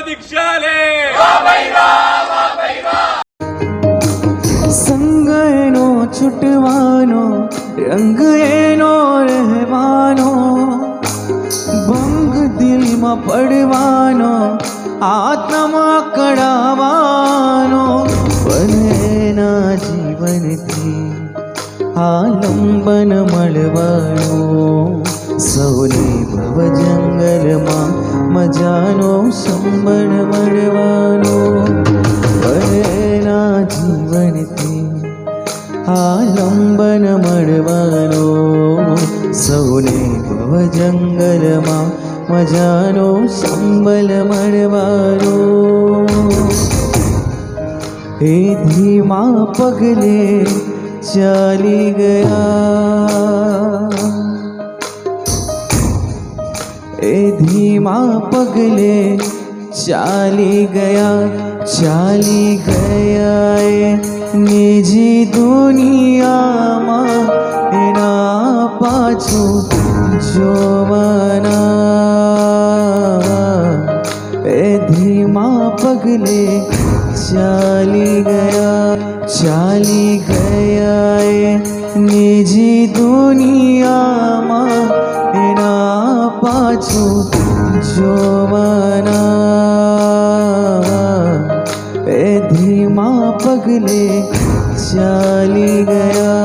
दीक्षा ले संग एनो छुटवानो रंग एनो रहवानो भंग दिल में पड़वानो आत्मा कड़ावानो बनेना जीवन थी आलंबन मळवानो सौने भव जंगल में मजानो संबळ मळवानो बनेना जीवन थी आलंबन मळवानो सौने भव जंगल में मजानो संबल मळवानो हे धीमा पगले चाली गया ए धीमा पगले चाली गया ए निजी दुनिया में एना पाछू जोवाना ए धीमा पगले चाली गया ए निजी दुनिया में एना पाछू जोवाना ए धीमा पगले चाली गया।